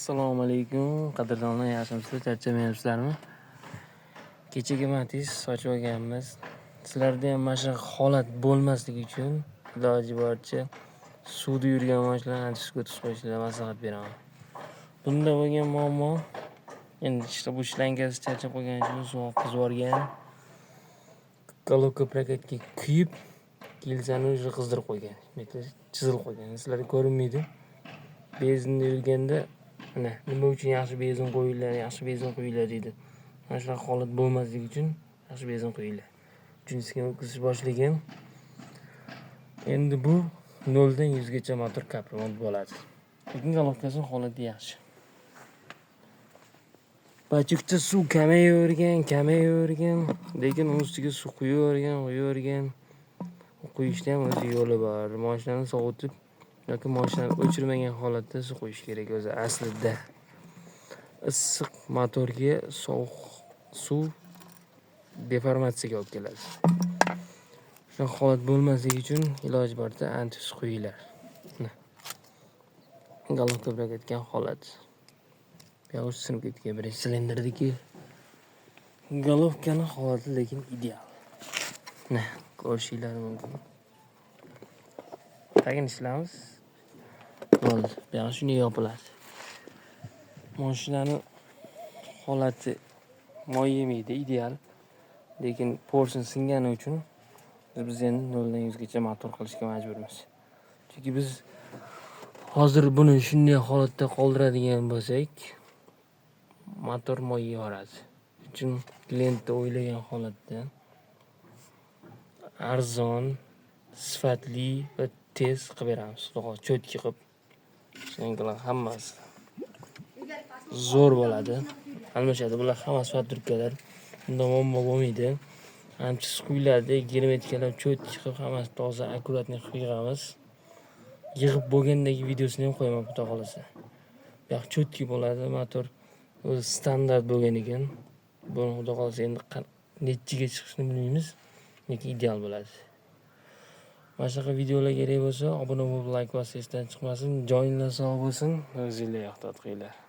Assalomu alaykum. Qadrdonlar, yaxshimisizlar? Charchamayapsizlarmi? Kechagi Matiz sochib olganmiz. Sizlarda ham mana shunaqa holat bo'lmasligi uchun iloji boricha suvda yurgan mashinalarni antiskga o'tkazib qo'yishga maslahat beraman. Bunda bo'lgan muammo, endi bu shlankasi charchab qolgani uchun suv oqizib yuborgan. Golovka prokatga kuyib, gilzani уже qizdirib qo'ygan. Chizilib qo'ygan. Sizlarga ko'rinmaydi. Bezinda yurganda mana nima uchun yaxshi bezin qo'yinglar deydi. Mana shunaqa holat bo'lmasligi uchun yaxshi bezin qo'yinglar. Uchinchisiga o'tkazish boshlagan. Endi bu 0 dan 100 gacha motor kaprimot bo'ladi. Lekin golovkasining holati yaxshi. Pachukda suv kamayavergan, lekin ustiga suv quyavergan. Quyishda ham o'z yo'li bor. Mashinani sovutib yoki mashinani o'chirmagan holatda suv quyish kerak o'zi aslida. Issiq motorga sovuq suv deformatsiyaga olib keladi. Shunaqa holat bo'lmasligi uchun iloji boricha antis quyinglar. Golovka ketgan holat. Yo'q, sinib ketgan birinchi silindrdagi golovkaning holati lekin ideal. Ko'rishinglar mumkin. Tagini ishlaymiz. Bo'ldi. Bu ham shunday yopiladi. Mashinani holati moy yemaydi, ideal. Lekin porsin singani uchun biz endi 0 dan 100 gacha motor qilishga majburmiz. Chunki biz hozir buni shunday holatda qoldiradigan bo'lsak, motor moy yeyoradi. Uchun klient o'ylagan holatda arzon, sifatli va tez qilib beramiz. Xudo cho'tki qilib. Shuningdek hammasi zo'r bo'ladi. Almashadi. Bular hammasi fabrikalar. Bunda muammo bo'lmaydi. Ancha quylarda germetikalar cho'tki qilib hammasi toza, akkuratni qilib yig'amiz. Yig'ib bo'lgandagi videosini ham qo'yaman, xudo xolasa. Bu yoq cho'tki bo'ladi, motor o'zi standart bo'lgan ekan. Buni xudo xolasa endi nechiga chiqishini bilmaymiz, lekin ideal bo'ladi. Mana shunaqa videolar kerak bo'lsa, obuna bo'lib, like bosishdan chiqmasin. Joyinglar sog' bo'lsin. O'zingizga ehtiyot qilinglar.